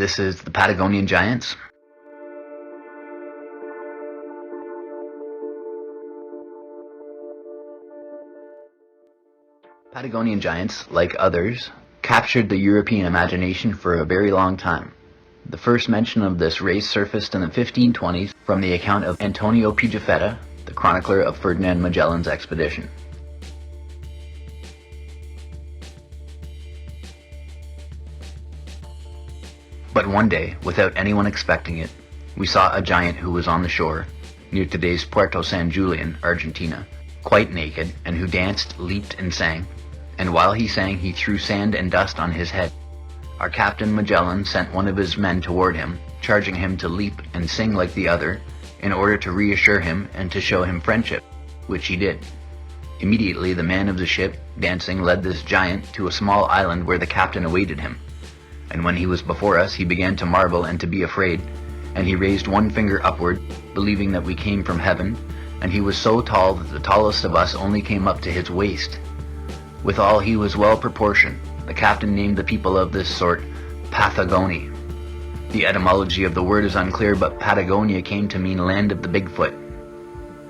This is the Patagonian giants. Patagonian giants, like others, captured the European imagination for a very long time. The first mention of this race surfaced in the 1520s from the account of Antonio Pigafetta, the chronicler of Ferdinand Magellan's expedition. But one day, without anyone expecting it, we saw a giant who was on the shore, near today's Puerto San Julian, Argentina, quite naked, and who danced, leaped, and sang. And while he sang, he threw sand and dust on his head. Our captain Magellan sent one of his men toward him, charging him to leap and sing like the other, in order to reassure him and to show him friendship, which he did. Immediately the man of the ship, dancing, led this giant to a small island where the captain awaited him. And when he was before us, he began to marvel and to be afraid, and he raised one finger upward, believing that we came from heaven, and he was so tall that the tallest of us only came up to his waist. Withal he was well proportioned. The captain named the people of this sort Patagonia. The etymology of the word is unclear, but Patagonia came to mean land of the Bigfoot.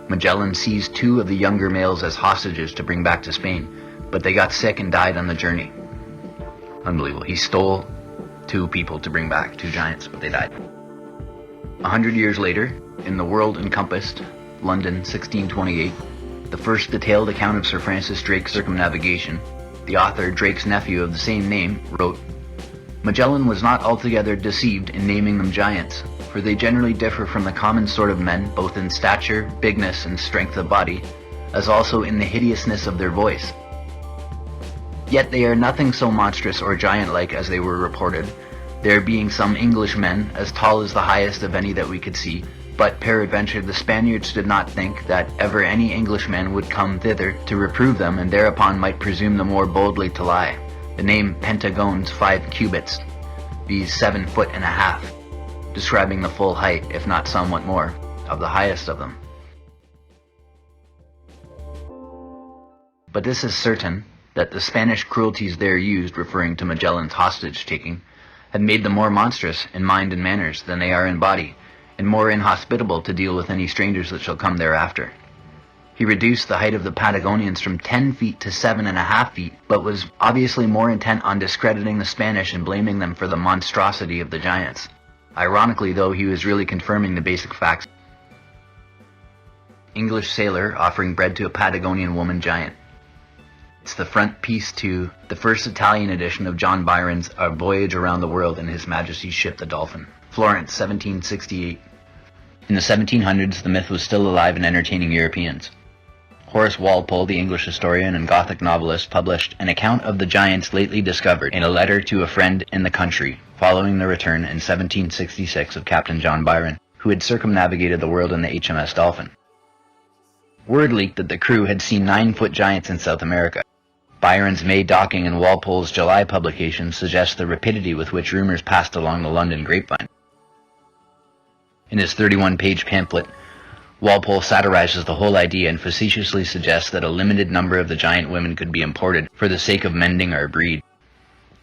Magellan seized 2 of the younger males as hostages to bring back to Spain, but they got sick and died on the journey. Unbelievable. He stole 2 people to bring back, 2 giants, but they died. 100 years later, in the World Encompassed, London, 1628, the first detailed account of Sir Francis Drake's circumnavigation, the author, Drake's nephew of the same name, wrote, "Magellan was not altogether deceived in naming them giants, for they generally differ from the common sort of men both in stature, bigness, and strength of body, as also in the hideousness of their voice. Yet they are nothing so monstrous or giant-like as they were reported, there being some English men, as tall as the highest of any that we could see, but peradventure the Spaniards did not think that ever any Englishman would come thither to reprove them, and thereupon might presume the more boldly to lie. The name Pentagones 5 cubits, viz. 7 foot and a half, describing the full height, if not somewhat more, of the highest of them. But this is certain, that the Spanish cruelties there used, referring to Magellan's hostage-taking, had made them more monstrous in mind and manners than they are in body, and more inhospitable to deal with any strangers that shall come thereafter. He reduced the height of the Patagonians from 10 feet to 7.5 feet, but was obviously more intent on discrediting the Spanish and blaming them for the monstrosity of the giants. Ironically, though, he was really confirming the basic facts. English sailor offering bread to a Patagonian woman giant. It's the front piece to the first Italian edition of John Byron's A Voyage Around the World in His Majesty's Ship the Dolphin. Florence, 1768. In the 1700s, the myth was still alive and entertaining Europeans. Horace Walpole, the English historian and Gothic novelist, published an account of the giants lately discovered in a letter to a friend in the country, following the return in 1766 of Captain John Byron, who had circumnavigated the world in the HMS Dolphin. Word leaked that the crew had seen 9-foot giants in South America. Byron's May docking and Walpole's July publication suggest the rapidity with which rumors passed along the London grapevine. In his 31-page pamphlet, Walpole satirizes the whole idea and facetiously suggests that a limited number of the giant women could be imported for the sake of mending our breed.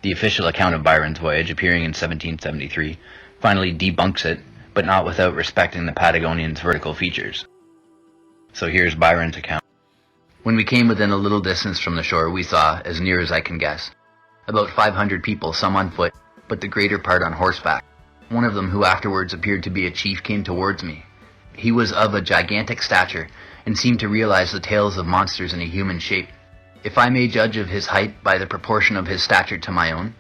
The official account of Byron's voyage, appearing in 1773, finally debunks it, but not without respecting the Patagonians' vertical features. So here's Byron's account. When we came within a little distance from the shore, we saw, as near as I can guess, about 500 people, some on foot, but the greater part on horseback. One of them, who afterwards appeared to be a chief, came towards me. He was of a gigantic stature, and seemed to realize the tales of monsters in a human shape. If I may judge of his height by the proportion of his stature to my own,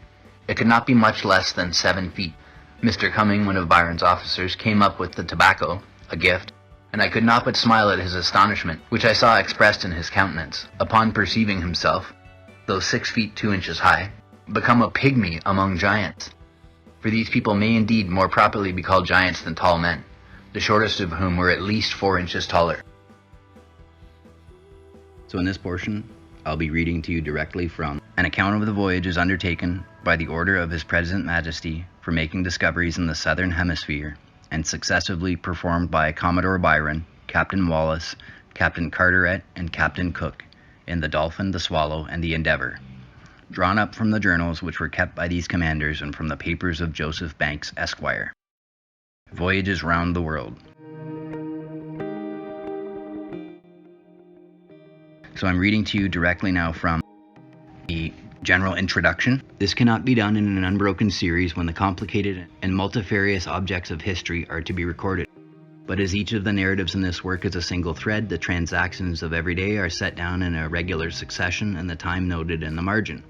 it could not be much less than 7 feet. Mr. Cumming, one of Byron's officers, came up with the tobacco, a gift, and I could not but smile at his astonishment, which I saw expressed in his countenance, upon perceiving himself, though 6 feet 2 inches high, become a pygmy among giants. For these people may indeed more properly be called giants than tall men, the shortest of whom were at least 4 inches taller. So in this portion, I'll be reading to you directly from an account of the voyages undertaken by the order of His Present Majesty for making discoveries in the Southern Hemisphere, and successively performed by Commodore Byron, Captain Wallis, Captain Carteret, and Captain Cook, in the Dolphin, the Swallow, and the Endeavour, drawn up from the journals which were kept by these commanders and from the papers of Joseph Banks, Esquire. Voyages round the world. So I'm reading to you directly now from the general introduction. This cannot be done in an unbroken series when the complicated and multifarious objects of history are to be recorded. But as each of the narratives in this work is a single thread, the transactions of every day are set down in a regular succession and the time noted in the margin.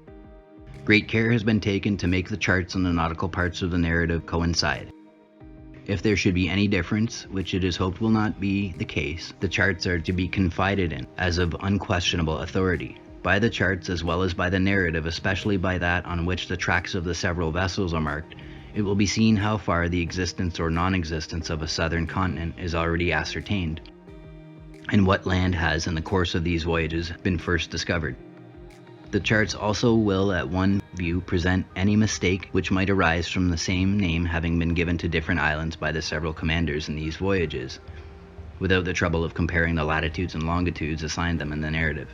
Great care has been taken to make the charts and the nautical parts of the narrative coincide. If there should be any difference, which it is hoped will not be the case, the charts are to be confided in as of unquestionable authority. By the charts as well as by the narrative, especially by that on which the tracks of the several vessels are marked, it will be seen how far the existence or non-existence of a southern continent is already ascertained, and what land has in the course of these voyages been first discovered. The charts also will at one view present any mistake which might arise from the same name having been given to different islands by the several commanders in these voyages, without the trouble of comparing the latitudes and longitudes assigned them in the narrative.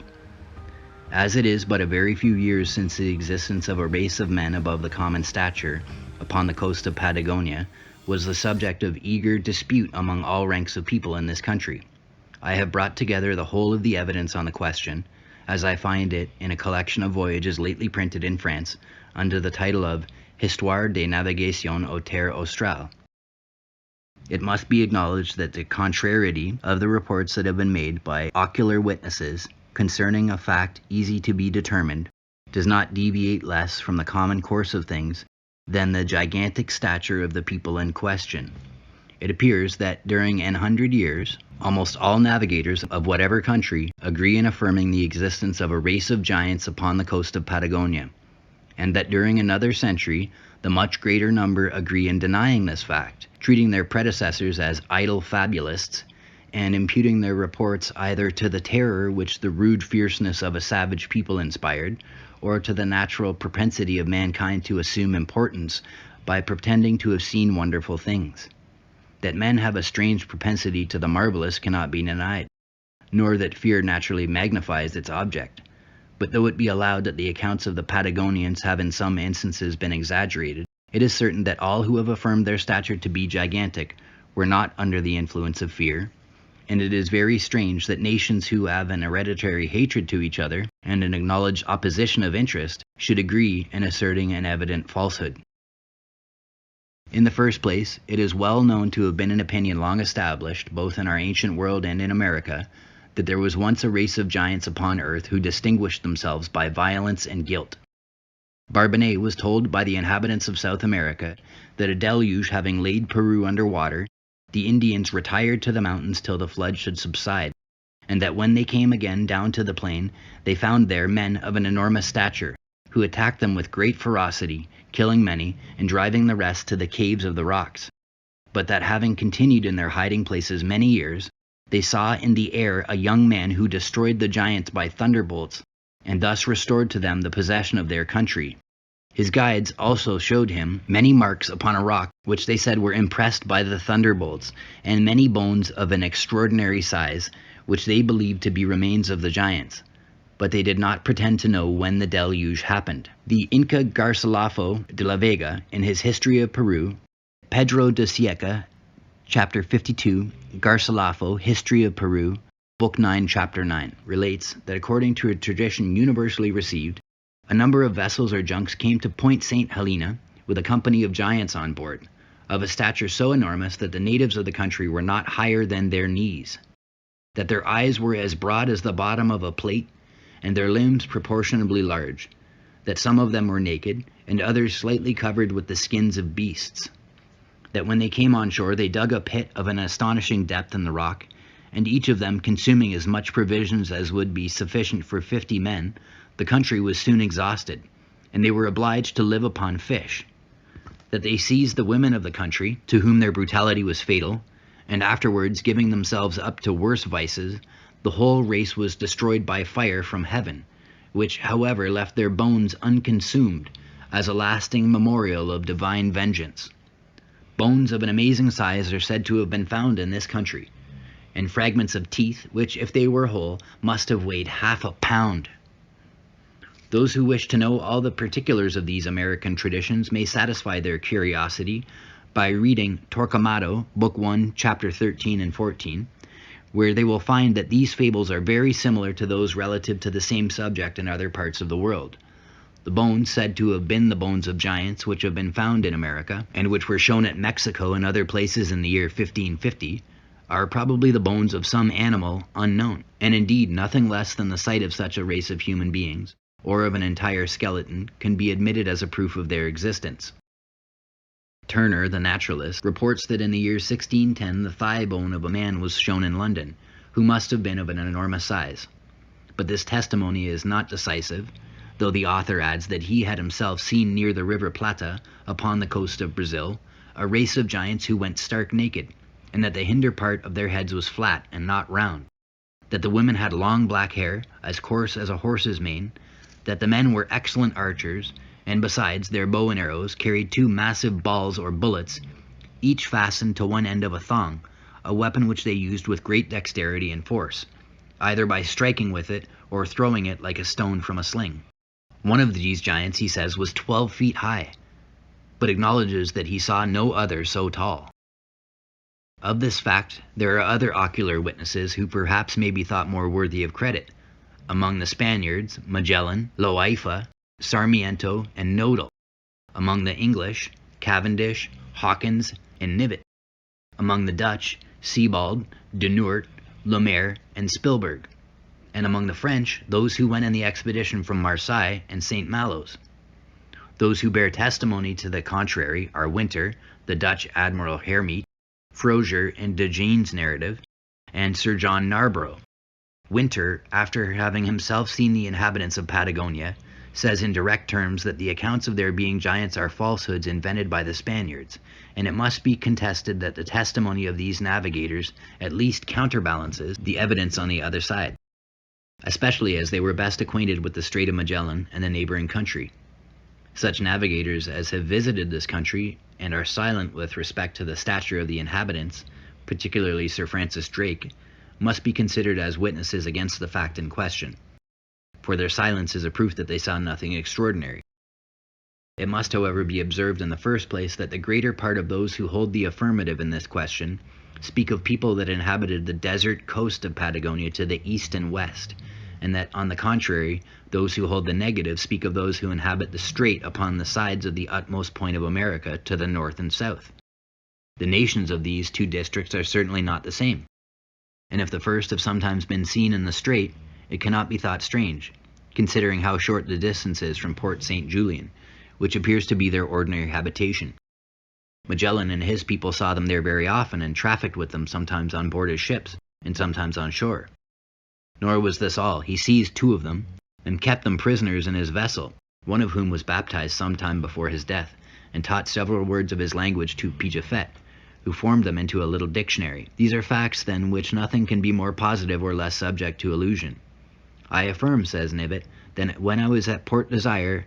As it is but a very few years since the existence of a race of men above the common stature upon the coast of Patagonia was the subject of eager dispute among all ranks of people in this country, I have brought together the whole of the evidence on the question, as I find it in a collection of voyages lately printed in France under the title of Histoire des Navigations aux Terres Australes. It must be acknowledged that the contrariety of the reports that have been made by ocular witnesses concerning a fact easy to be determined does not deviate less from the common course of things than the gigantic stature of the people in question. It appears that during an 100 years, almost all navigators of whatever country agree in affirming the existence of a race of giants upon the coast of Patagonia, and that during another century, the much greater number agree in denying this fact, treating their predecessors as idle fabulists, and imputing their reports either to the terror which the rude fierceness of a savage people inspired, or to the natural propensity of mankind to assume importance by pretending to have seen wonderful things. That men have a strange propensity to the marvelous cannot be denied, nor that fear naturally magnifies its object. But though it be allowed that the accounts of the Patagonians have in some instances been exaggerated, it is certain that all who have affirmed their stature to be gigantic were not under the influence of fear, and it is very strange that nations who have an hereditary hatred to each other and an acknowledged opposition of interest should agree in asserting an evident falsehood. In the first place, it is well known to have been an opinion long established, both in our ancient world and in America, that there was once a race of giants upon earth who distinguished themselves by violence and guilt. Barbonet was told by the inhabitants of South America that a deluge having laid Peru under water, the Indians retired to the mountains till the flood should subside, and that when they came again down to the plain, they found there men of an enormous stature, who attacked them with great ferocity, killing many, and driving the rest to the caves of the rocks. But that having continued in their hiding places many years, they saw in the air a young man who destroyed the giants by thunderbolts, and thus restored to them the possession of their country. His guides also showed him many marks upon a rock, which they said were impressed by the thunderbolts, and many bones of an extraordinary size, which they believed to be remains of the giants. But they did not pretend to know when the deluge happened. The Inca Garcilaso de la Vega, in his History of Peru, Pedro de Sieca, chapter 52, Garcilaso, History of Peru, book 9, chapter 9, relates that according to a tradition universally received, a number of vessels or junks came to Point St. Helena with a company of giants on board, of a stature so enormous that the natives of the country were not higher than their knees, that their eyes were as broad as the bottom of a plate, and their limbs proportionably large, that some of them were naked, and others slightly covered with the skins of beasts, that when they came on shore they dug a pit of an astonishing depth in the rock, and each of them consuming as much provisions as would be sufficient for 50 men, the country was soon exhausted, and they were obliged to live upon fish, that they seized the women of the country, to whom their brutality was fatal, and afterwards giving themselves up to worse vices, the whole race was destroyed by fire from heaven, which, however, left their bones unconsumed, as a lasting memorial of divine vengeance. Bones of an amazing size are said to have been found in this country, and fragments of teeth, which, if they were whole, must have weighed 1/2 pound. Those who wish to know all the particulars of these American traditions may satisfy their curiosity by reading Torquemada, Book 1, Chapter 13 and 14, where they will find that these fables are very similar to those relative to the same subject in other parts of the world. The bones said to have been the bones of giants which have been found in America, and which were shown at Mexico and other places in the year 1550, are probably the bones of some animal unknown, and indeed nothing less than the sight of such a race of human beings, or of an entire skeleton, can be admitted as a proof of their existence. Turner, the naturalist, reports that in the year 1610 the thigh bone of a man was shown in London, who must have been of an enormous size. But this testimony is not decisive, though the author adds that he had himself seen near the River Plata, upon the coast of Brazil, a race of giants who went stark naked, and that the hinder part of their heads was flat and not round, that the women had long black hair, as coarse as a horse's mane, that the men were excellent archers, and besides, their bow and arrows carried two massive balls or bullets, each fastened to one end of a thong, a weapon which they used with great dexterity and force, either by striking with it or throwing it like a stone from a sling. One of these giants, he says, was 12 feet high, but acknowledges that he saw no other so tall. Of this fact, there are other ocular witnesses who perhaps may be thought more worthy of credit. Among the Spaniards, Magellan, Loaifa, Sarmiento, and Nodal. Among the English, Cavendish, Hawkins, and Knivett. Among the Dutch, Sebald, De Noort, Lemaire, and Spilberg. And among the French, those who went in the expedition from Marseille and St. Malo's. Those who bear testimony to the contrary are Winter, the Dutch Admiral Hermite, Frosier in De Jean's narrative, and Sir John Narborough. Winter, after having himself seen the inhabitants of Patagonia, says in direct terms that the accounts of their being giants are falsehoods invented by the Spaniards, and it must be contested that the testimony of these navigators at least counterbalances the evidence on the other side, especially as they were best acquainted with the Strait of Magellan and the neighboring country. Such navigators as have visited this country and are silent with respect to the stature of the inhabitants, particularly Sir Francis Drake, must be considered as witnesses against the fact in question, for their silence is a proof that they saw nothing extraordinary. It must, however, be observed in the first place that the greater part of those who hold the affirmative in this question speak of people that inhabited the desert coast of Patagonia to the east and west, and that, on the contrary, those who hold the negative speak of those who inhabit the strait upon the sides of the utmost point of America to the north and south. The nations of these two districts are certainly not the same, and if the first have sometimes been seen in the strait, it cannot be thought strange, considering how short the distance is from Port St. Julian, which appears to be their ordinary habitation. Magellan and his people saw them there very often and trafficked with them sometimes on board his ships and sometimes on shore. Nor was this all. He seized 2 of them and kept them prisoners in his vessel, one of whom was baptized some time before his death, and taught several words of his language to Pigafetta, who formed them into a little dictionary. These are facts, then, which nothing can be more positive or less subject to illusion. I affirm, says Knivett, that when I was at Port Desire,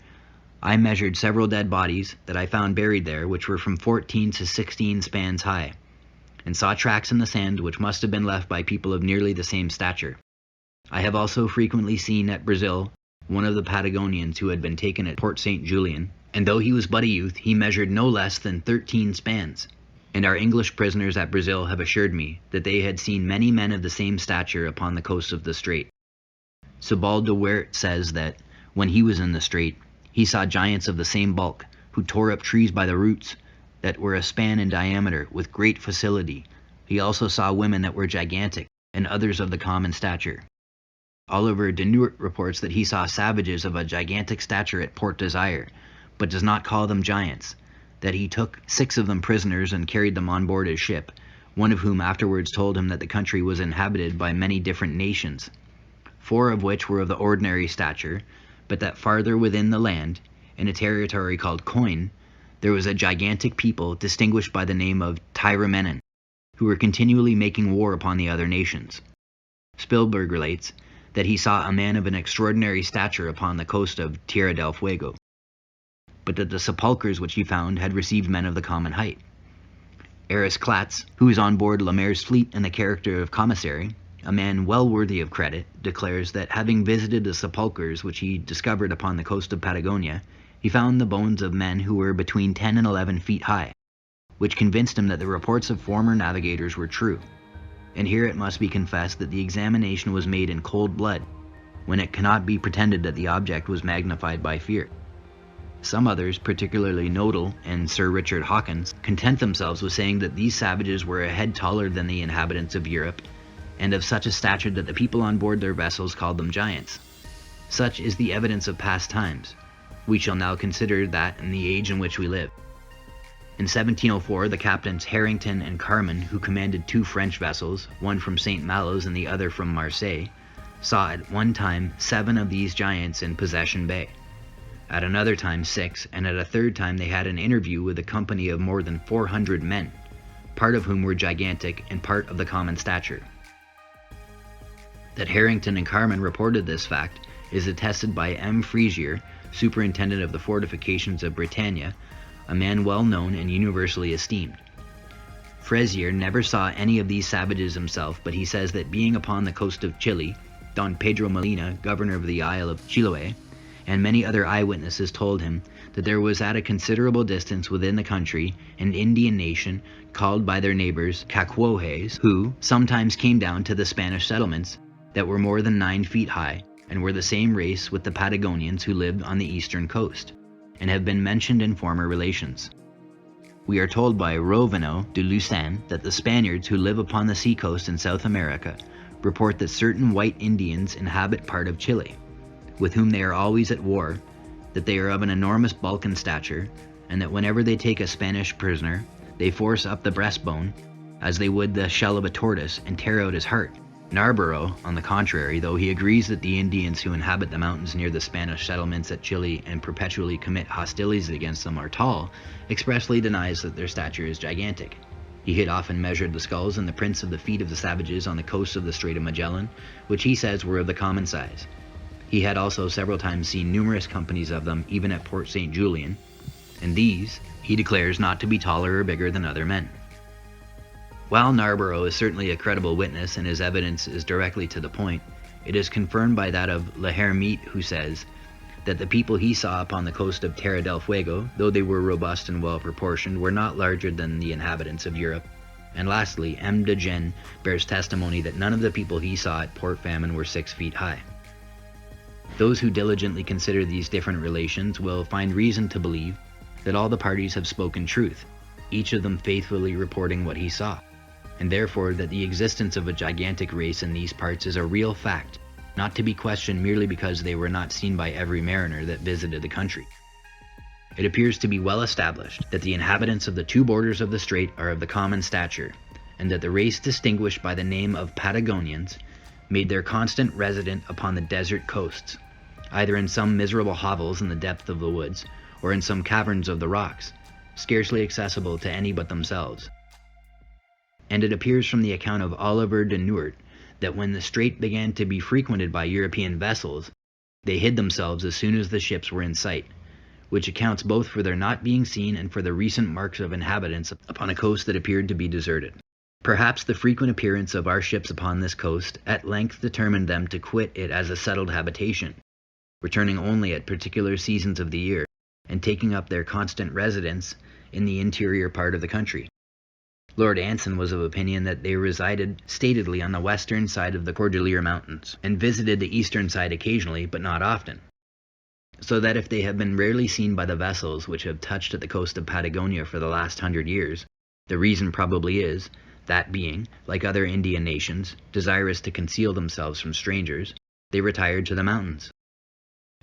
I measured several dead bodies that I found buried there, which were from 14 to 16 spans high, and saw tracks in the sand which must have been left by people of nearly the same stature. I have also frequently seen at Brazil one of the Patagonians who had been taken at Port St. Julian, and though he was but a youth, he measured no less than 13 spans. And our English prisoners at Brazil have assured me that they had seen many men of the same stature upon the coast of the strait. Sebald de Weert says that, when he was in the strait, he saw giants of the same bulk, who tore up trees by the roots, that were a span in diameter, with great facility. He also saw women that were gigantic, and others of the common stature. Oliver de Noort reports that he saw savages of a gigantic stature at Port Desire, but does not call them giants, that he took 6 of them prisoners and carried them on board his ship, one of whom afterwards told him that the country was inhabited by many different nations, 4 of which were of the ordinary stature, but that farther within the land, in a territory called Coin, there was a gigantic people distinguished by the name of Tyromenon, who were continually making war upon the other nations. Spilberg relates that he saw a man of an extraordinary stature upon the coast of Tierra del Fuego, but that the sepulchres which he found had received men of the common height. Aris Clatz, who is on board Lemaire's fleet in the character of commissary, a man well worthy of credit, declares that having visited the sepulchres which he discovered upon the coast of Patagonia, he found the bones of men who were between 10 and 11 feet high, which convinced him that the reports of former navigators were true. And here it must be confessed that the examination was made in cold blood, when it cannot be pretended that the object was magnified by fear. Some others, particularly Nodal and Sir Richard Hawkins, content themselves with saying that these savages were a head taller than the inhabitants of Europe, and of such a stature that the people on board their vessels called them giants. Such is the evidence of past times. We shall now consider that in the age in which we live. In 1704, the captains Harrington and Carman, who commanded 2 French vessels, one from St. Malo's and the other from Marseille, saw at one time 7 of these giants in Possession Bay. At another time 6, and at a third time they had an interview with a company of more than 400 men, part of whom were gigantic and part of the common stature. That Harrington and Carman reported this fact is attested by M. Frezier, superintendent of the fortifications of Britannia, a man well known and universally esteemed. Frezier never saw any of these savages himself, but he says that being upon the coast of Chile, Don Pedro Molina, governor of the Isle of Chiloé, and many other eyewitnesses told him that there was at a considerable distance within the country an Indian nation called by their neighbors Caquohes, who sometimes came down to the Spanish settlements that were more than 9 feet high, and were the same race with the Patagonians who lived on the eastern coast, and have been mentioned in former relations. We are told by Rovino de Lucin that the Spaniards who live upon the seacoast in South America report that certain white Indians inhabit part of Chile, with whom they are always at war, that they are of an enormous bulk and stature, and that whenever they take a Spanish prisoner, they force up the breastbone, as they would the shell of a tortoise, and tear out his heart. Narborough, on the contrary, though he agrees that the Indians who inhabit the mountains near the Spanish settlements at Chile and perpetually commit hostilities against them are tall, expressly denies that their stature is gigantic. He had often measured the skulls and the prints of the feet of the savages on the coast of the Strait of Magellan, which he says were of the common size. He had also several times seen numerous companies of them even at Port St. Julian, and these he declares not to be taller or bigger than other men. While Narborough is certainly a credible witness and his evidence is directly to the point, it is confirmed by that of Le Hermite, who says that the people he saw upon the coast of Tierra del Fuego, though they were robust and well proportioned, were not larger than the inhabitants of Europe. And lastly, M. de Gen bears testimony that none of the people he saw at Port Famine were 6 feet high. Those who diligently consider these different relations will find reason to believe that all the parties have spoken truth, each of them faithfully reporting what he saw, and therefore that the existence of a gigantic race in these parts is a real fact, not to be questioned merely because they were not seen by every mariner that visited the country. It appears to be well established that the inhabitants of the 2 borders of the strait are of the common stature, and that the race distinguished by the name of Patagonians made their constant residence upon the desert coasts, either in some miserable hovels in the depth of the woods, or in some caverns of the rocks, scarcely accessible to any but themselves. And it appears from the account of Oliver de Noort that when the strait began to be frequented by European vessels, they hid themselves as soon as the ships were in sight, which accounts both for their not being seen and for the recent marks of inhabitants upon a coast that appeared to be deserted. Perhaps the frequent appearance of our ships upon this coast at length determined them to quit it as a settled habitation, returning only at particular seasons of the year, and taking up their constant residence in the interior part of the country. Lord Anson was of opinion that they resided statedly on the western side of the Cordillera Mountains, and visited the eastern side occasionally, but not often. So that if they have been rarely seen by the vessels which have touched at the coast of Patagonia for the last 100 years, the reason probably is, that being, like other Indian nations, desirous to conceal themselves from strangers, they retired to the mountains.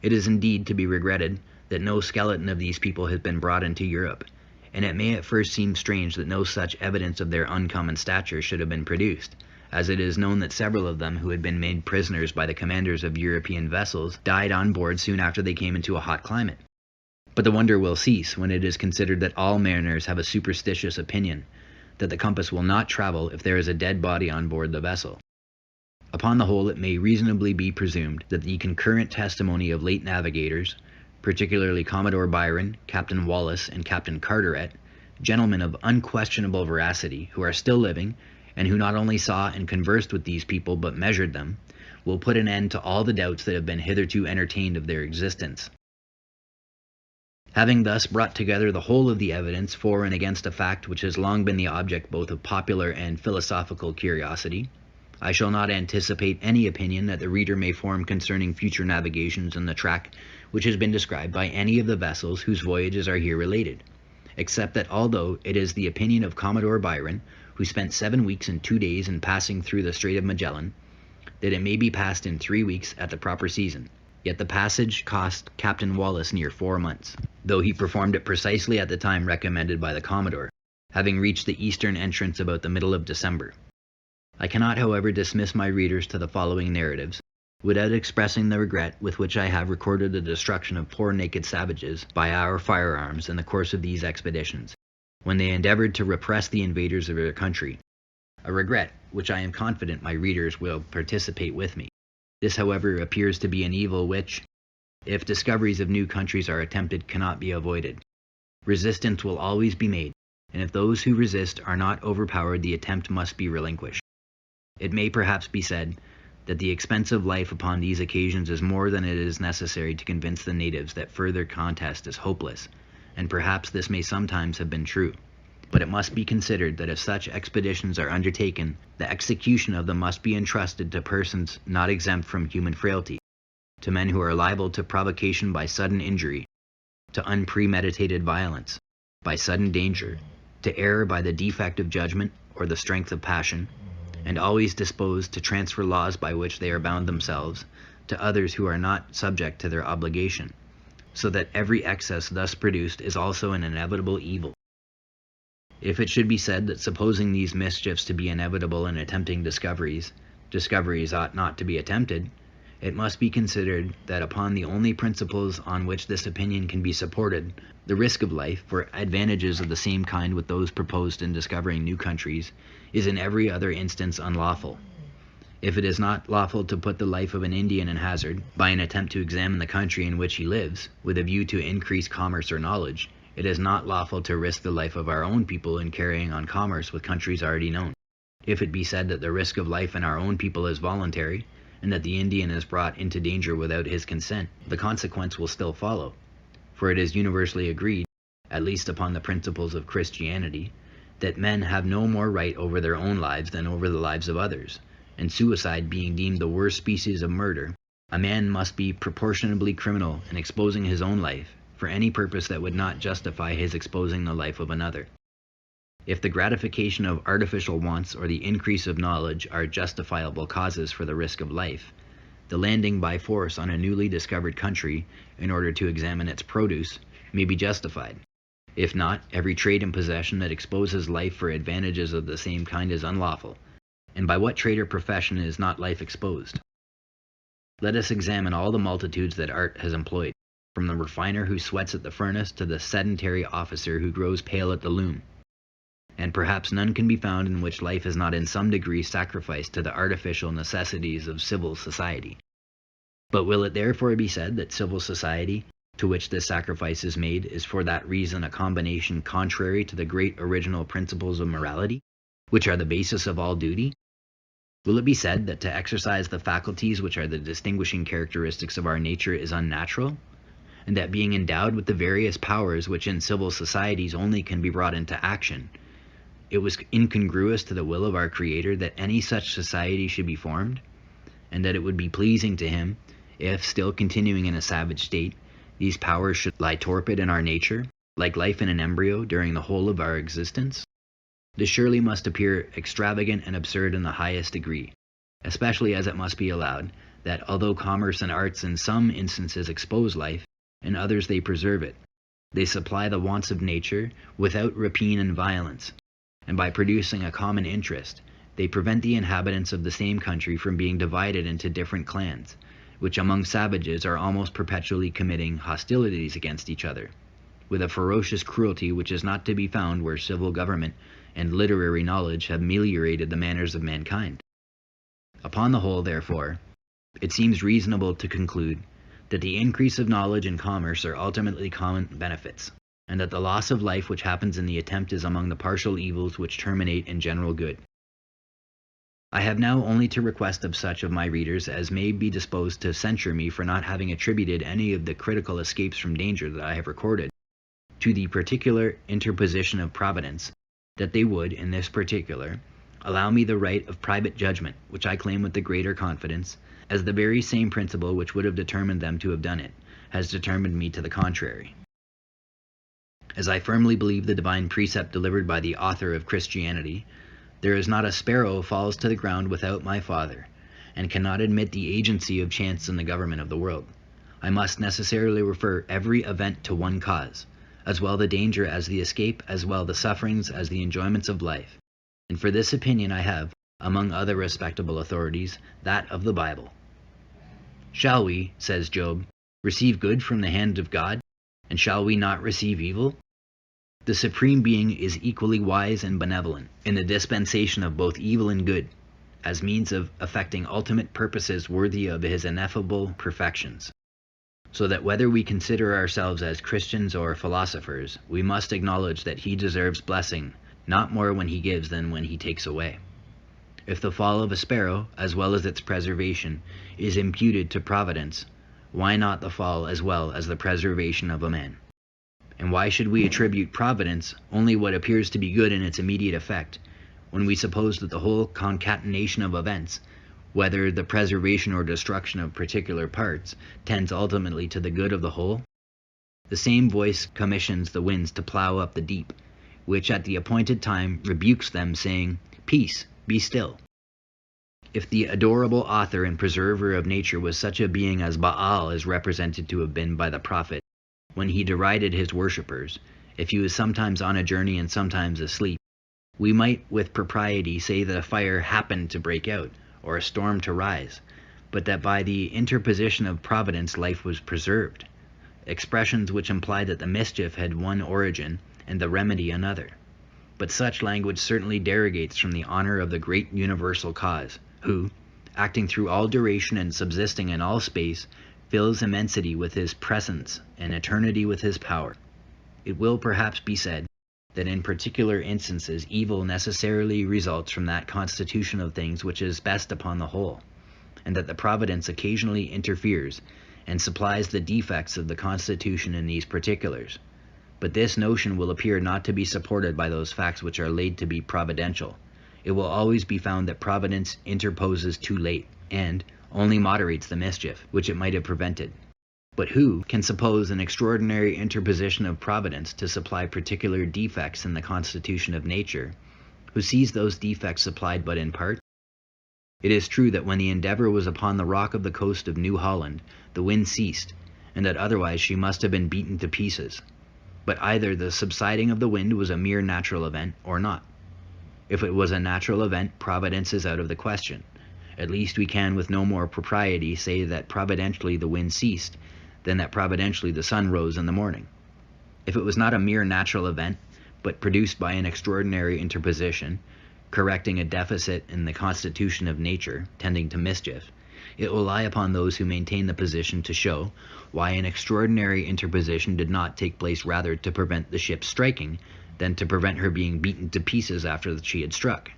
It is indeed to be regretted that no skeleton of these people has been brought into Europe, and it may at first seem strange that no such evidence of their uncommon stature should have been produced, as it is known that several of them who had been made prisoners by the commanders of European vessels died on board soon after they came into a hot climate. But the wonder will cease when it is considered that all mariners have a superstitious opinion that the compass will not travel if there is a dead body on board the vessel. Upon the whole, it may reasonably be presumed that the concurrent testimony of late navigators, particularly Commodore Byron, Captain Wallis, and Captain Carteret, gentlemen of unquestionable veracity, who are still living, and who not only saw and conversed with these people but measured them, will put an end to all the doubts that have been hitherto entertained of their existence. Having thus brought together the whole of the evidence for and against a fact which has long been the object both of popular and philosophical curiosity, I shall not anticipate any opinion that the reader may form concerning future navigations in the track which has been described by any of the vessels whose voyages are here related, except that although it is the opinion of Commodore Byron, who spent 7 weeks and 2 days in passing through the Strait of Magellan, that it may be passed in 3 weeks at the proper season, yet the passage cost Captain Wallis near 4 months, though he performed it precisely at the time recommended by the Commodore, having reached the eastern entrance about the middle of December. I cannot, however, dismiss my readers to the following narratives, without expressing the regret with which I have recorded the destruction of poor naked savages by our firearms in the course of these expeditions, when they endeavored to repress the invaders of their country, a regret which I am confident my readers will participate with me. This, however, appears to be an evil which, if discoveries of new countries are attempted, cannot be avoided. Resistance will always be made, and if those who resist are not overpowered, the attempt must be relinquished. It may perhaps be said that the expense of life upon these occasions is more than it is necessary to convince the natives that further contest is hopeless, and perhaps this may sometimes have been true. But it must be considered that if such expeditions are undertaken, the execution of them must be entrusted to persons not exempt from human frailty, to men who are liable to provocation by sudden injury, to unpremeditated violence, by sudden danger, to error by the defect of judgment or the strength of passion, and always disposed to transfer laws by which they are bound themselves to others who are not subject to their obligation, so that every excess thus produced is also an inevitable evil. If it should be said that supposing these mischiefs to be inevitable in attempting discoveries ought not to be attempted, it must be considered that upon the only principles on which this opinion can be supported, the risk of life for advantages of the same kind with those proposed in discovering new countries is in every other instance unlawful. If it is not lawful to put the life of an Indian in hazard by an attempt to examine the country in which he lives, with a view to increase commerce or knowledge, it is not lawful to risk the life of our own people in carrying on commerce with countries already known. If it be said that the risk of life in our own people is voluntary, and that the Indian is brought into danger without his consent, the consequence will still follow. For it is universally agreed, at least upon the principles of Christianity, that men have no more right over their own lives than over the lives of others, and suicide being deemed the worst species of murder, a man must be proportionably criminal in exposing his own life for any purpose that would not justify his exposing the life of another. If the gratification of artificial wants or the increase of knowledge are justifiable causes for the risk of life, the landing by force on a newly discovered country in order to examine its produce may be justified. If not, every trade and possession that exposes life for advantages of the same kind is unlawful. And by what trade or profession is not life exposed? Let us examine all the multitudes that art has employed, from the refiner who sweats at the furnace to the sedentary officer who grows pale at the loom. And perhaps none can be found in which life is not in some degree sacrificed to the artificial necessities of civil society. But will it therefore be said that civil society, to which this sacrifice is made, is for that reason a combination contrary to the great original principles of morality, which are the basis of all duty? Will it be said that to exercise the faculties which are the distinguishing characteristics of our nature is unnatural, and that being endowed with the various powers which in civil societies only can be brought into action, it was incongruous to the will of our Creator that any such society should be formed, and that it would be pleasing to Him, if, still continuing in a savage state, these powers should lie torpid in our nature, like life in an embryo during the whole of our existence? This surely must appear extravagant and absurd in the highest degree, especially as it must be allowed that although commerce and arts in some instances expose life, in others they preserve it, they supply the wants of nature without rapine and violence, and by producing a common interest, they prevent the inhabitants of the same country from being divided into different clans, which among savages are almost perpetually committing hostilities against each other, with a ferocious cruelty which is not to be found where civil government and literary knowledge have ameliorated the manners of mankind. Upon the whole, therefore, it seems reasonable to conclude that the increase of knowledge and commerce are ultimately common benefits, and that the loss of life which happens in the attempt is among the partial evils which terminate in general good. I have now only to request of such of my readers as may be disposed to censure me for not having attributed any of the critical escapes from danger that I have recorded to the particular interposition of Providence, that they would, in this particular, allow me the right of private judgment, which I claim with the greater confidence, as the very same principle which would have determined them to have done it, has determined me to the contrary. As I firmly believe the divine precept delivered by the author of Christianity, there is not a sparrow falls to the ground without my Father, and cannot admit the agency of chance in the government of the world. I must necessarily refer every event to one cause, as well the danger as the escape, as well the sufferings as the enjoyments of life. And for this opinion I have, among other respectable authorities, that of the Bible. Shall we, says Job, receive good from the hand of God, and shall we not receive evil? The Supreme Being is equally wise and benevolent in the dispensation of both evil and good, as means of effecting ultimate purposes worthy of his ineffable perfections. So that whether we consider ourselves as Christians or philosophers, we must acknowledge that he deserves blessing, not more when he gives than when he takes away. If the fall of a sparrow, as well as its preservation, is imputed to Providence, why not the fall as well as the preservation of a man? And why should we attribute Providence only what appears to be good in its immediate effect, when we suppose that the whole concatenation of events, whether the preservation or destruction of particular parts, tends ultimately to the good of the whole? The same voice commissions the winds to plow up the deep, which at the appointed time rebukes them, saying, "Peace, be still." If the adorable author and preserver of nature was such a being as Baal is represented to have been by the prophet, when he derided his worshippers, if he was sometimes on a journey and sometimes asleep, we might with propriety say that a fire happened to break out, or a storm to rise, but that by the interposition of Providence life was preserved, expressions which imply that the mischief had one origin and the remedy another. But such language certainly derogates from the honor of the great universal cause, who, acting through all duration and subsisting in all space, fills immensity with his presence and eternity with his power. It will perhaps be said that in particular instances evil necessarily results from that constitution of things which is best upon the whole, and that the providence occasionally interferes and supplies the defects of the constitution in these particulars. But this notion will appear not to be supported by those facts which are laid to be providential. It will always be found that Providence interposes too late, and only moderates the mischief which it might have prevented. But who can suppose an extraordinary interposition of Providence to supply particular defects in the constitution of nature, who sees those defects supplied but in part? It is true that when the Endeavour was upon the rock of the coast of New Holland, the wind ceased, and that otherwise she must have been beaten to pieces. But either the subsiding of the wind was a mere natural event, or not. If it was a natural event, Providence is out of the question. At least we can with no more propriety say that providentially the wind ceased, than that providentially the sun rose in the morning. If it was not a mere natural event, but produced by an extraordinary interposition, correcting a deficit in the constitution of nature, tending to mischief, it will lie upon those who maintain the position to show why an extraordinary interposition did not take place rather to prevent the ship striking than to prevent her being beaten to pieces after she had struck.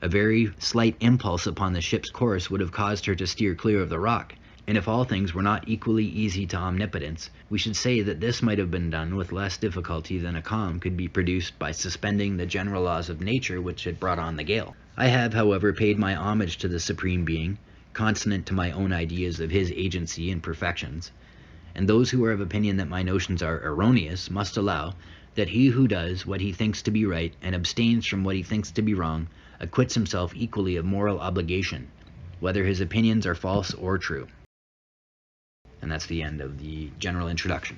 A very slight impulse upon the ship's course would have caused her to steer clear of the rock, and if all things were not equally easy to omnipotence, we should say that this might have been done with less difficulty than a calm could be produced by suspending the general laws of nature which had brought on the gale. I have, however, paid my homage to the Supreme Being, consonant to my own ideas of his agency and perfections, and those who are of opinion that my notions are erroneous must allow that he who does what he thinks to be right and abstains from what he thinks to be wrong acquits himself equally of moral obligation, whether his opinions are false or true. And that's the end of the general introduction.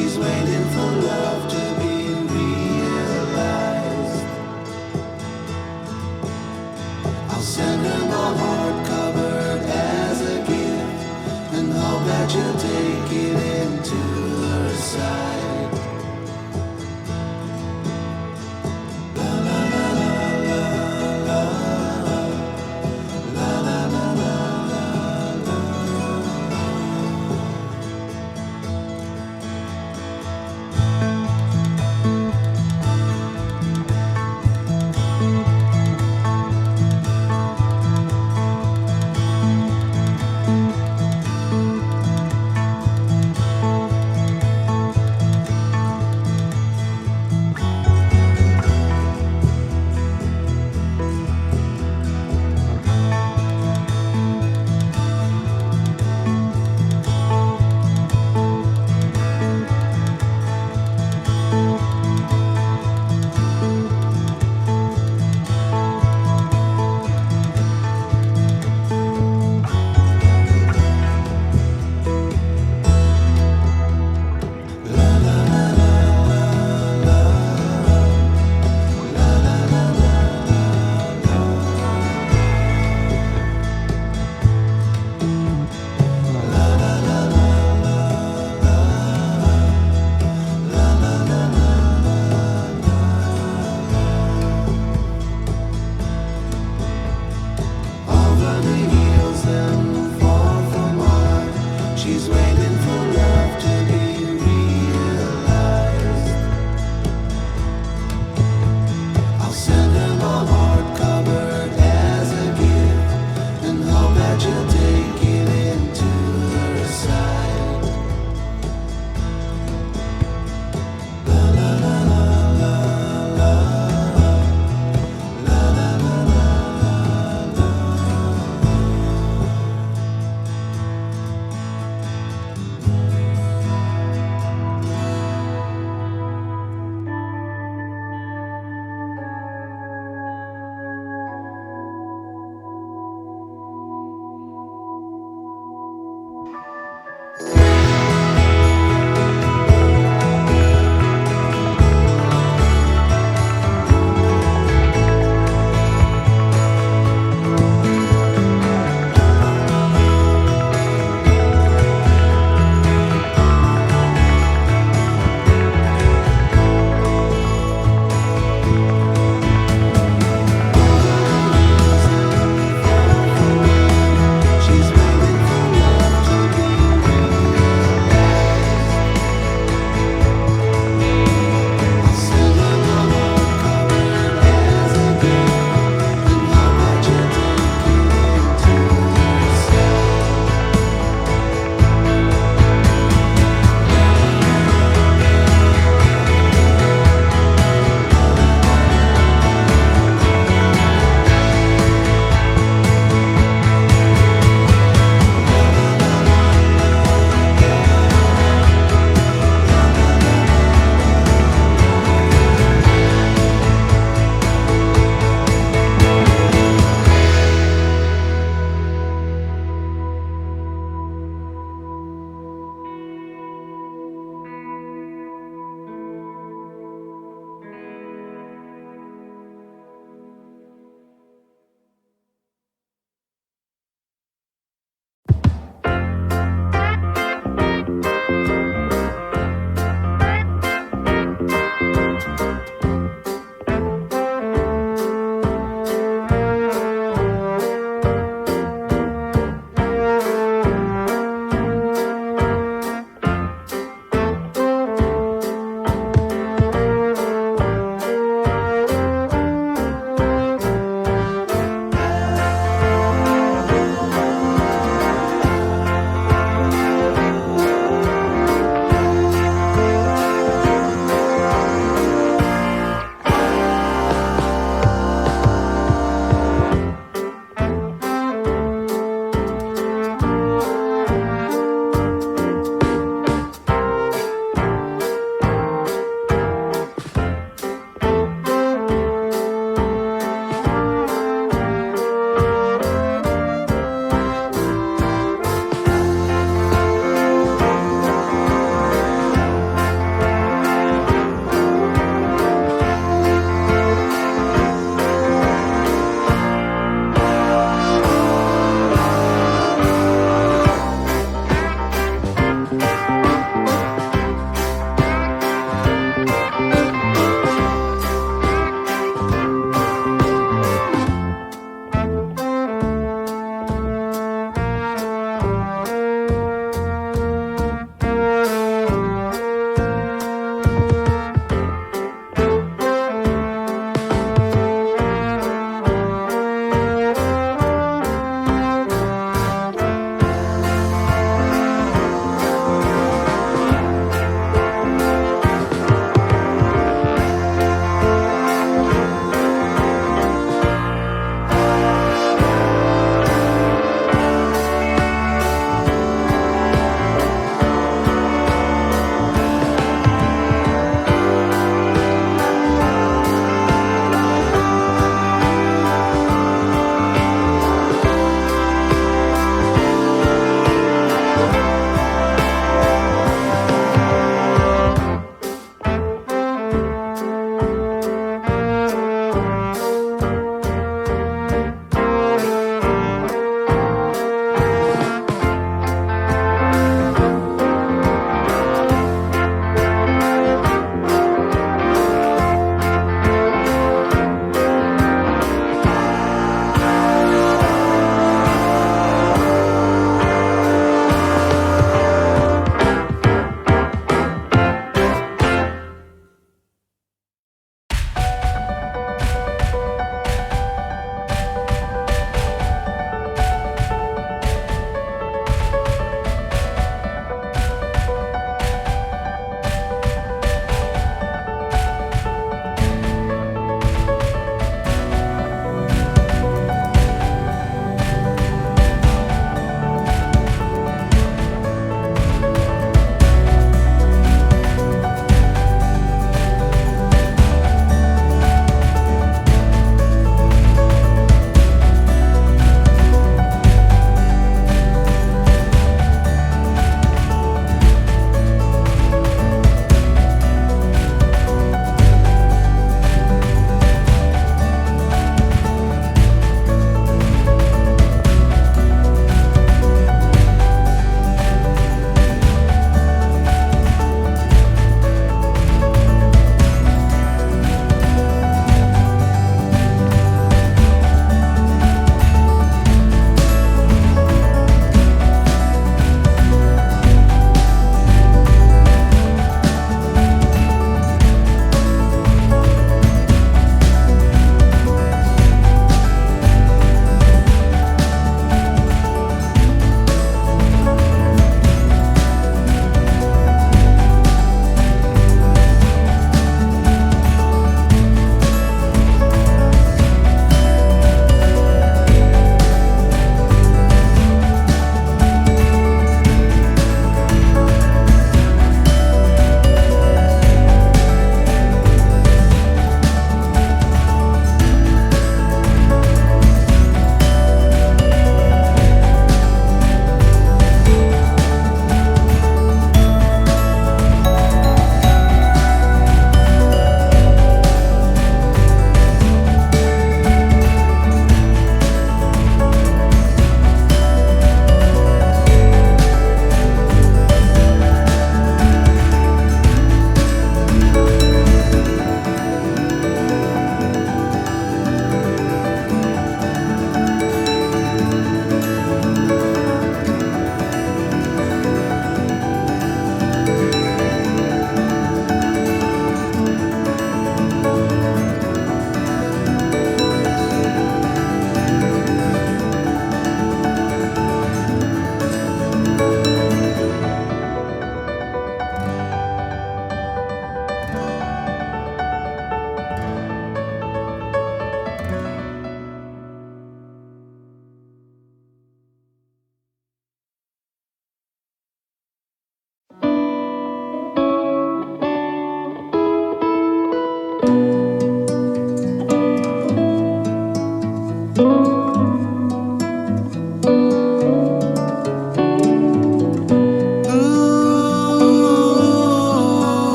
She's waiting for love to be realized. I'll send her my heart covered as a gift, and hope that you'll take it into her side. La la la la la la la la la la la.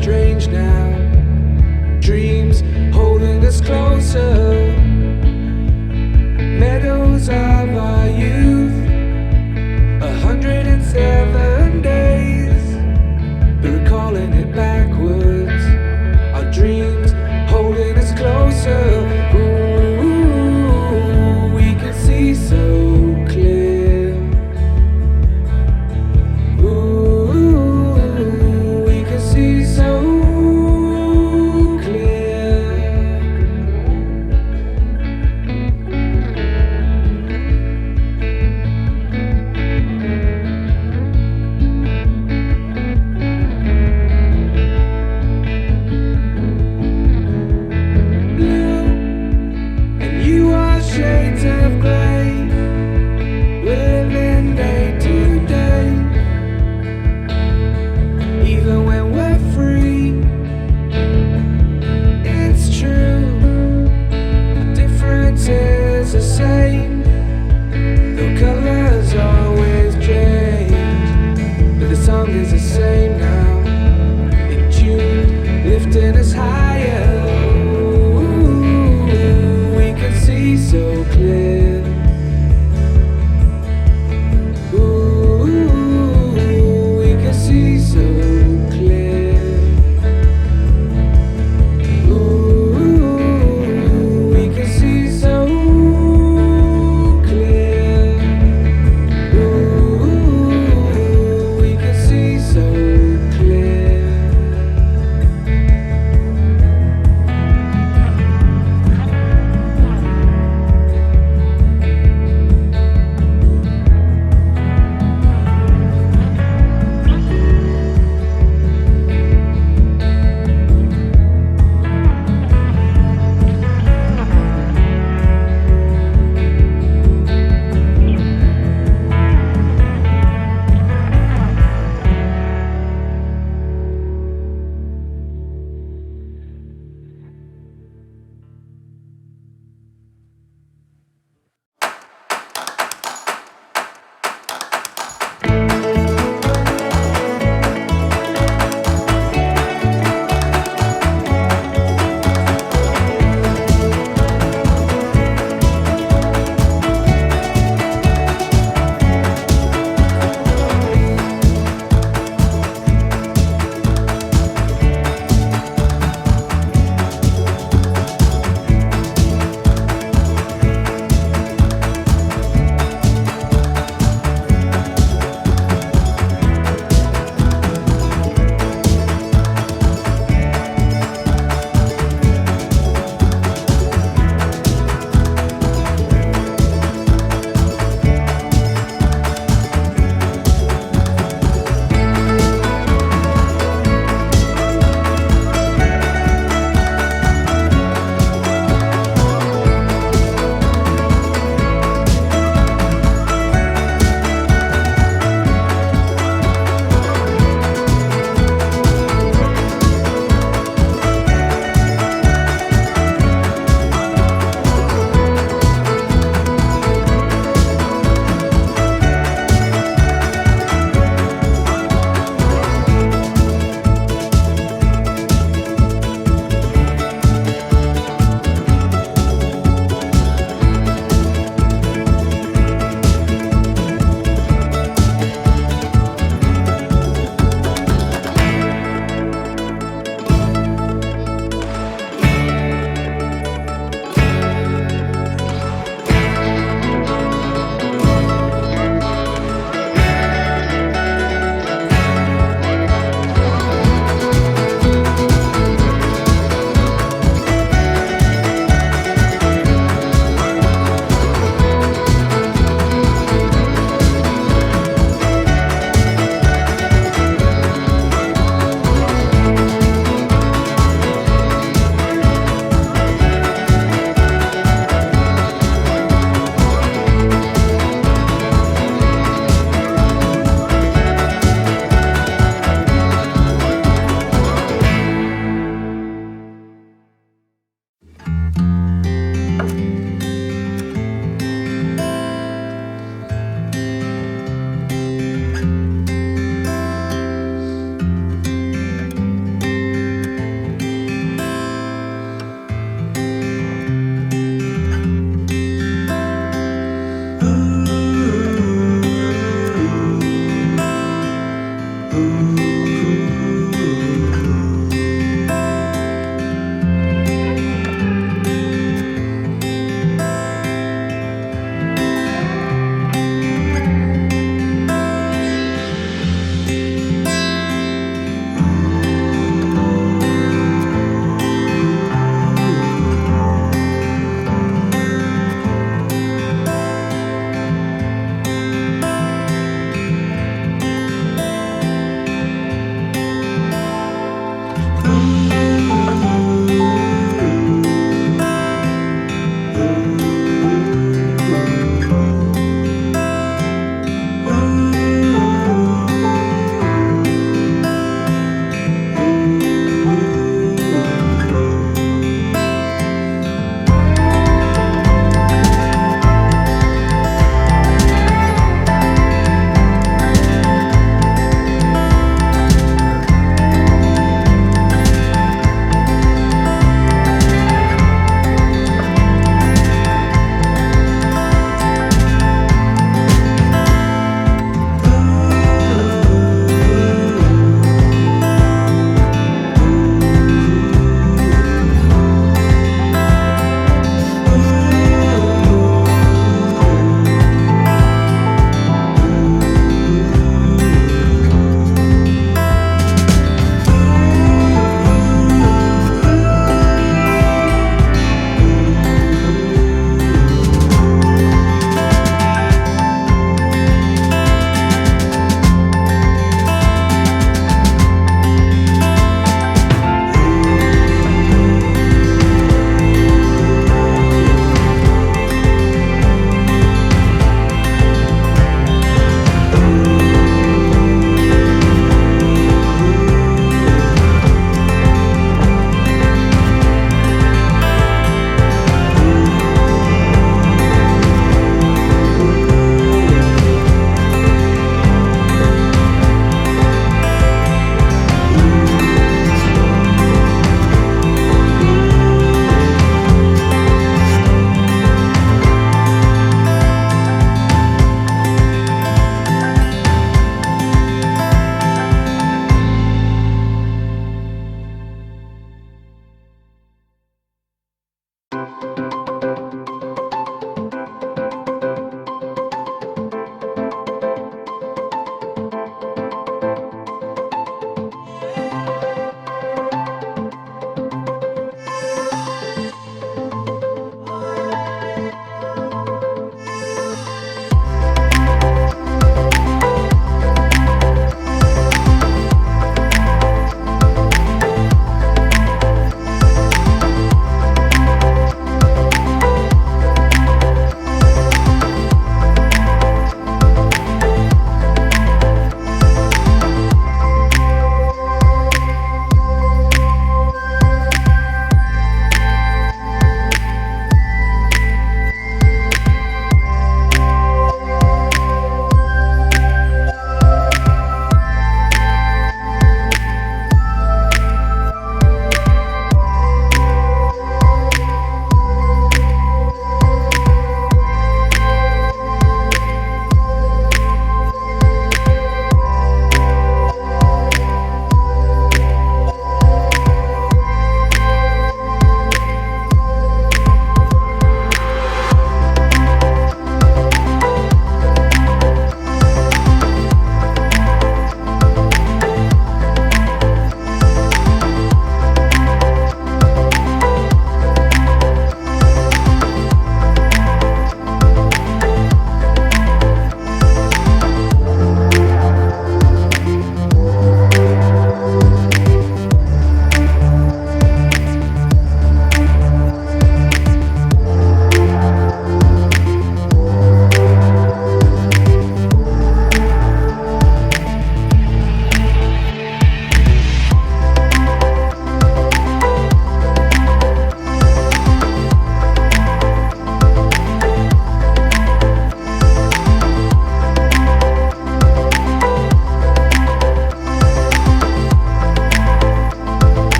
strange now. Dreams holding us closer. Meadows of our youth. 107 days. But recalling it backwards. Our dreams holding us closer. Ooh, we can see so clear. Ooh, we can see so blue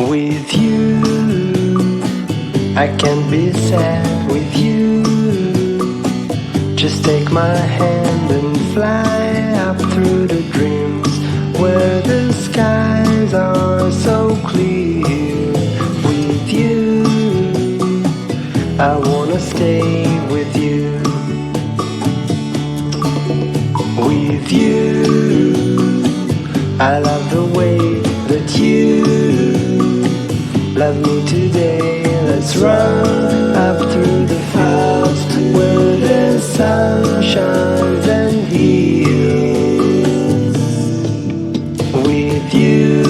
With you, I can't be sad with you. Just take my hand and fly up through the dreams where the skies are so clear. With you, I wanna stay with you. With you, I love the way that you love me today. Let's run up through the fields where the sun shines and heals. With you,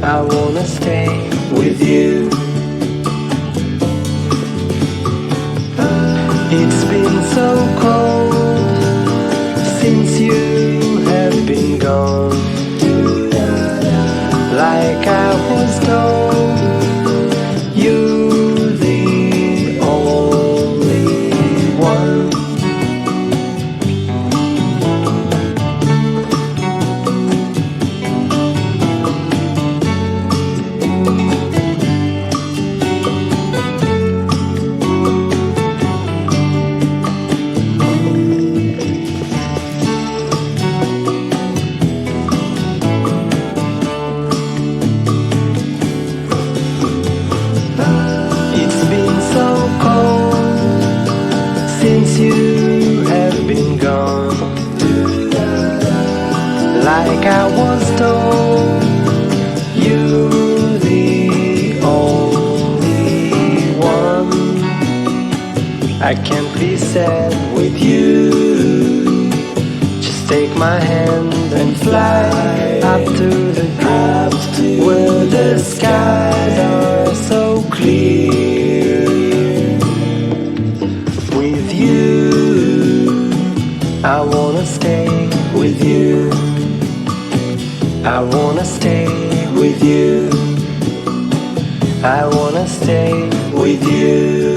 I wanna stay with you. It's been so cold since you have been gone. Like I was told, you're the only one. It's been so cold since you have been gone. Like I was told, you're the only one. I can't be sad with you. Just take my hand and fly up to the clouds where the skies are so clear. With you, I wanna stay with you. I wanna stay with you. I wanna stay with you.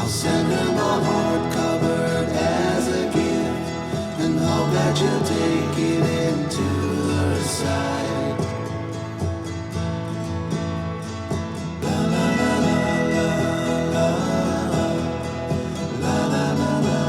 I'll send her my heart covered as a gift, and hope that you'll take it into her side. La la la la la la la la la la la.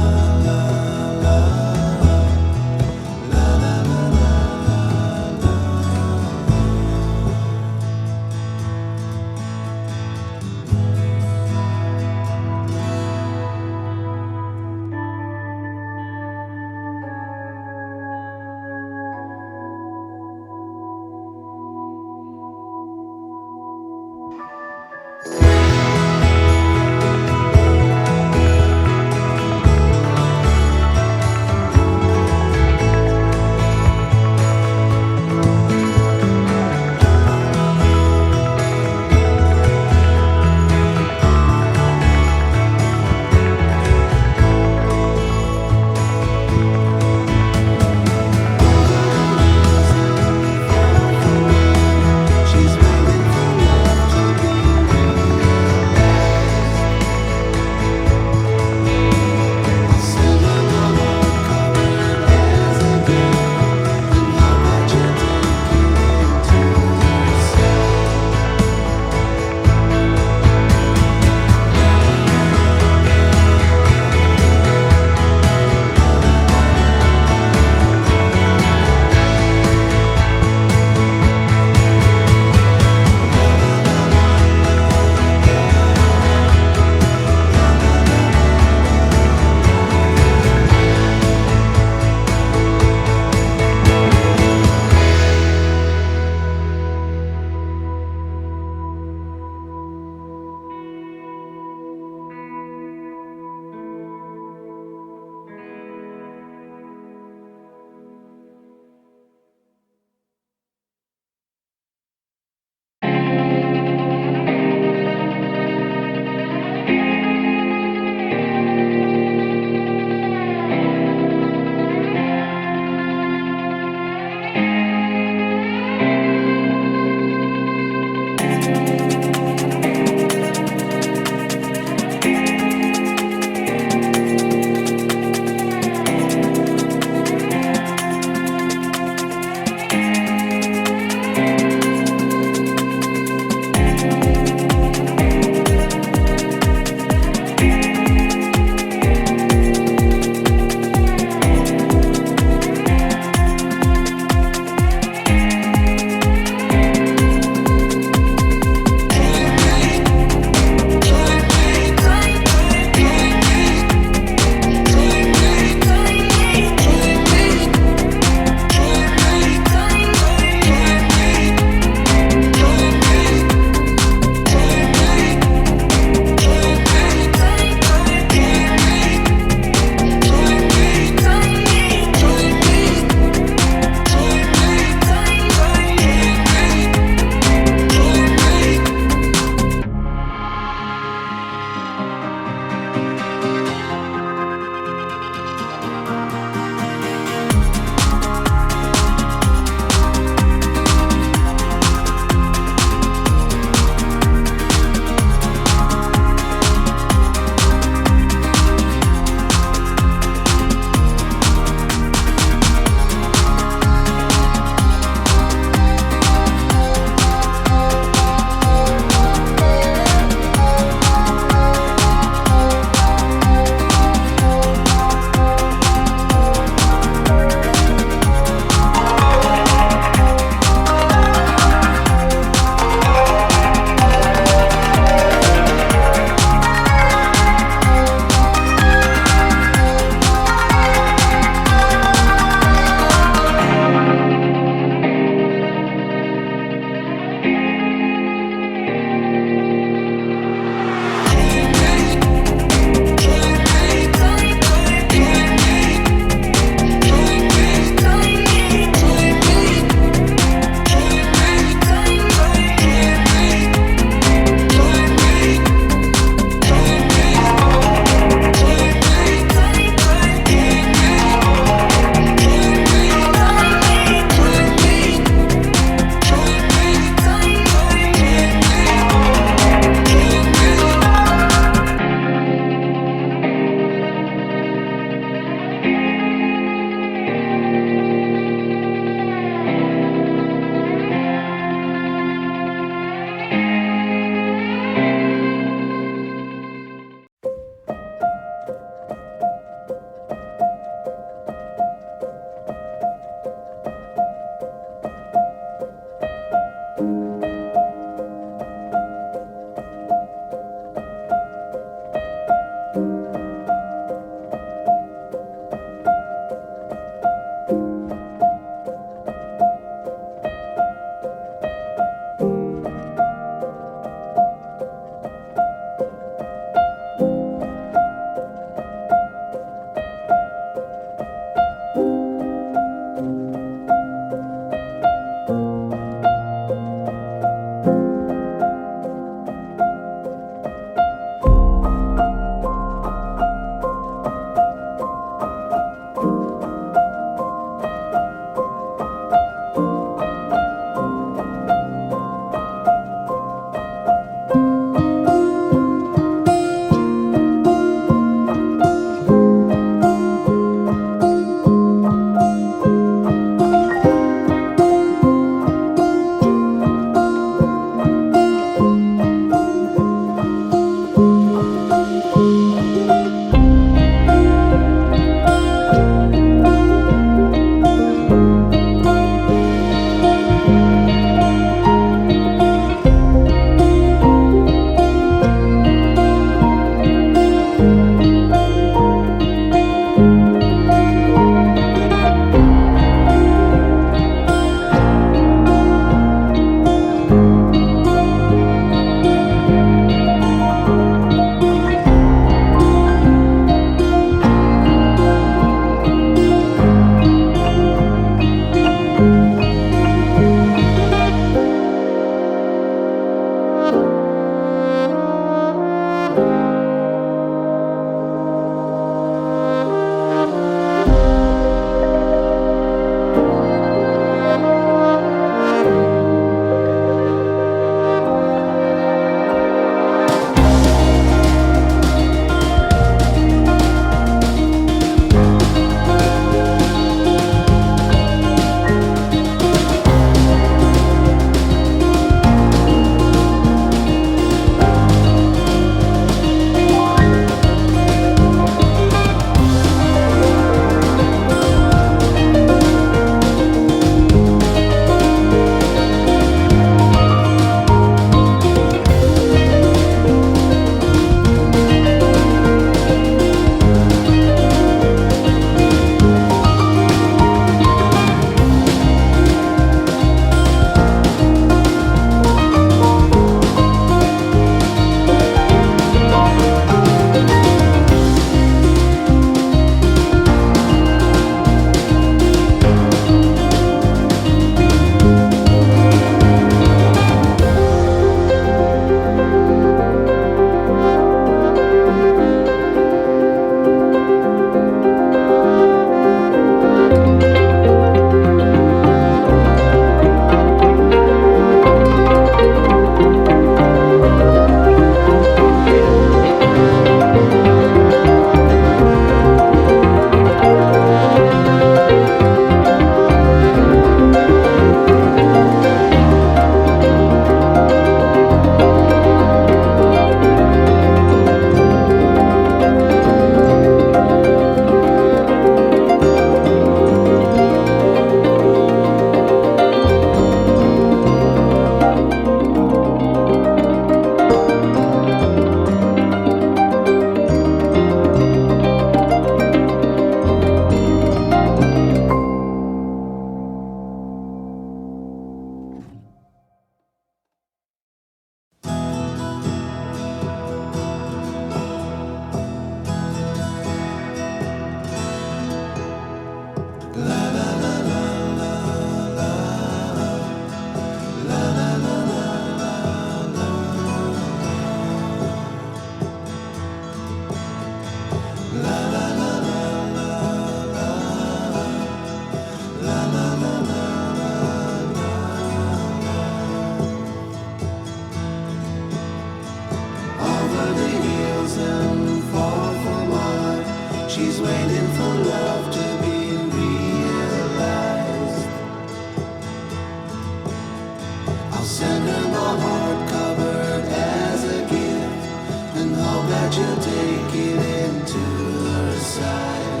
I'll send her my heart covered as a gift, and hope that you'll take it into her side.